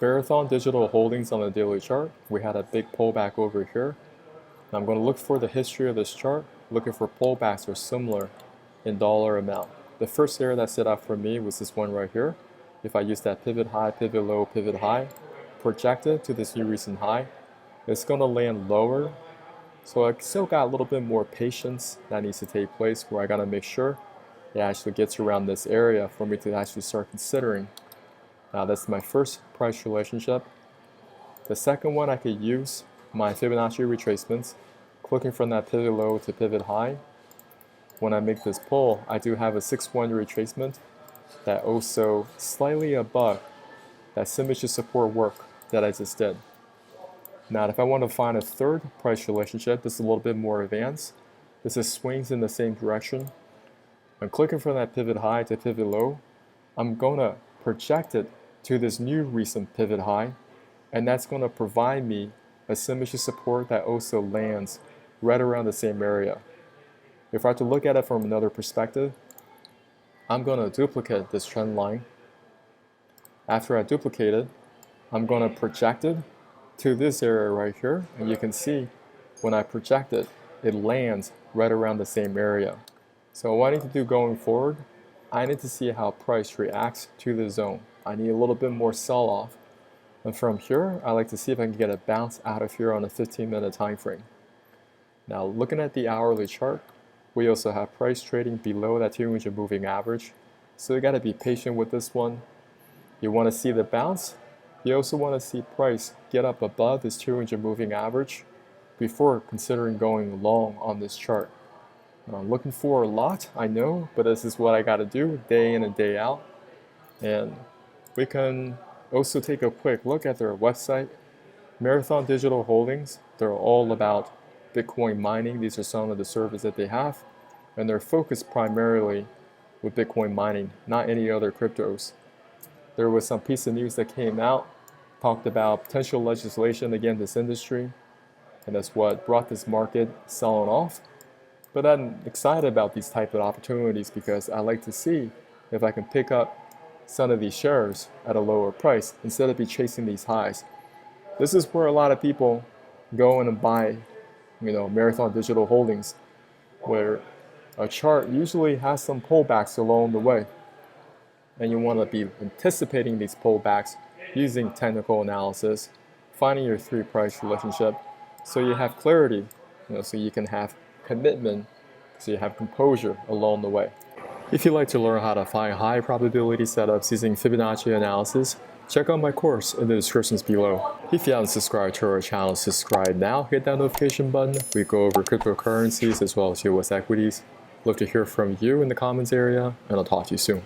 Marathon Digital Holdings on the daily chart. We had a big pullback over here. Now I'm going to look for the history of this chart, looking for pullbacks that are similar in dollar amount. The first area that stood out for me was this one right here. If I use that pivot high, pivot low, pivot high, projected to this new recent high, it's going to land lower. So I still got a little bit more patience that needs to take place, where I got to make sure it actually gets around this area for me to actually start considering. Now that's my first price relationship. The second one, I could use my Fibonacci retracements, clicking from that pivot low to pivot high. When I make this pull, I do have a 6-1 retracement that also slightly above that 𝗕𝗶𝗁 support work that I just did. Now if I want to find a third price relationship, this is a little bit more advanced. This is swings in the same direction. I'm clicking from that pivot high to pivot low. I'm going to project it to this new recent pivot high, and that's going to provide me a 𝗕𝗶𝗁 support that also lands right around the same area. If I have to look at it from another perspective, I'm going to duplicate this trend line. After I duplicate it, I'm going to project it to this area right here, and you can see when I project it, it lands right around the same area. So what I need to do going forward, I need to see how price reacts to the zone. I need a little bit more sell-off. And from here, I like to see if I can get a bounce out of here on a 15-minute time frame. Now looking at the hourly chart, we also have price trading below that 200 moving average. So you got to be patient with this one. You want to see the bounce. You also want to see price get up above this 200 moving average before considering going long on this chart. I'm looking for a lot, I know, but this is what I got to do day in and day out. And we can also take a quick look at their website, Marathon Digital Holdings. They're all about Bitcoin mining. These are some of the services that they have, and they're focused primarily with Bitcoin mining, not any other cryptos. There was some piece of news that came out, talked about potential legislation against this industry, and that's what brought this market selling off. But I'm excited about these type of opportunities because I like to see if I can pick up some of these shares at a lower price instead of be chasing these highs. This is where a lot of people go in and buy, Marathon Digital Holdings, where a chart usually has some pullbacks along the way. And you want to be anticipating these pullbacks using technical analysis, finding your three price relationship so you have clarity, so you can have commitment, so you have composure along the way. If you'd like to learn how to find high probability setups using Fibonacci analysis, check out my course in the descriptions below. If you haven't subscribed to our channel, subscribe now, hit that notification button. We go over cryptocurrencies as well as US equities. Love to hear from you in the comments area, and I'll talk to you soon.